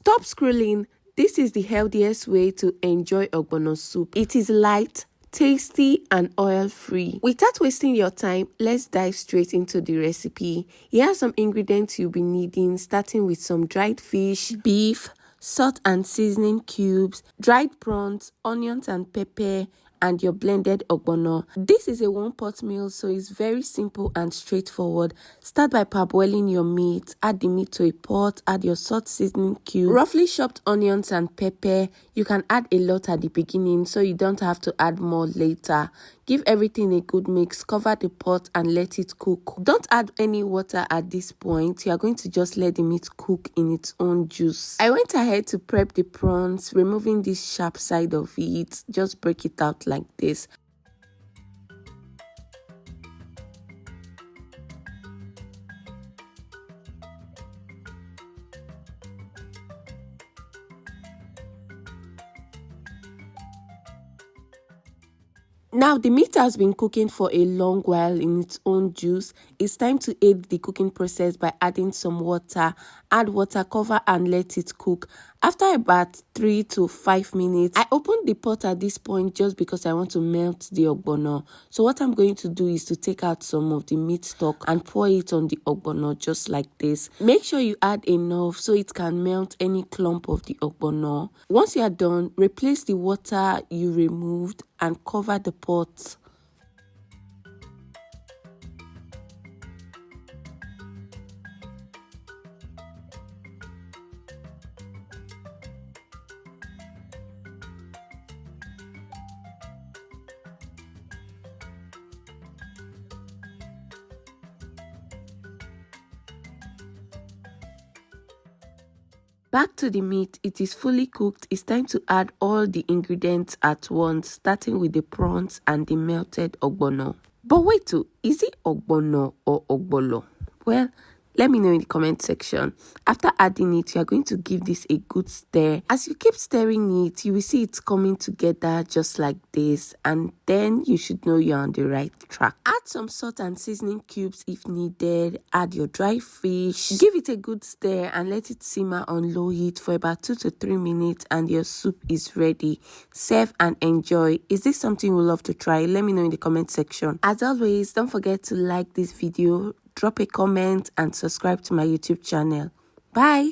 Stop scrolling. This is the healthiest way to enjoy ogbono soup. It is light, tasty and oil-free. Without wasting your time, let's dive straight into the recipe. Here are some ingredients you'll be needing, starting with some dried fish, beef, salt and seasoning cubes, dried prawns, onions and pepper, and your blended ogbono. This is a one-pot meal, so it's very simple and straightforward. Start by parboiling your meat. Add the meat to a pot. Add your salt seasoning cube, roughly chopped onions and pepper. You can add a lot at the beginning, so you don't have to add more later. Give everything a good mix. Cover the pot and let it cook. Don't add any water at this point. You are going to just let the meat cook in its own juice. I went ahead to prep the prawns, removing this sharp side of it. Just break it out like this. Now, the meat has been cooking for a long while in its own juice. It's time to aid the cooking process by adding some water. Add water, cover and let it cook. After about 3 to 5 minutes, I opened the pot at this point just because I want to melt the ogbono. So what I'm going to do is to take out some of the meat stock and pour it on the ogbono just like this. Make sure you add enough so it can melt any clump of the ogbono. Once you are done, replace the water you removed and cover the pot. Back to the meat. It is fully cooked. It's time to add all the ingredients at once, starting with the prawns and the melted ogbono. But wait, is it ogbono or ogbolo? Well, let me know in the comment section. After adding it, you are going to give this a good stir. As you keep stirring it, you will see it's coming together just like this. And then you should know you're on the right track. Add some salt and seasoning cubes if needed. Add your dry fish. Give it a good stir and let it simmer on low heat for about 2 to 3 minutes and your soup is ready. Serve and enjoy. Is this something you would love to try? Let me know in the comment section. As always, don't forget to like this video, drop a comment and subscribe to my YouTube channel. Bye.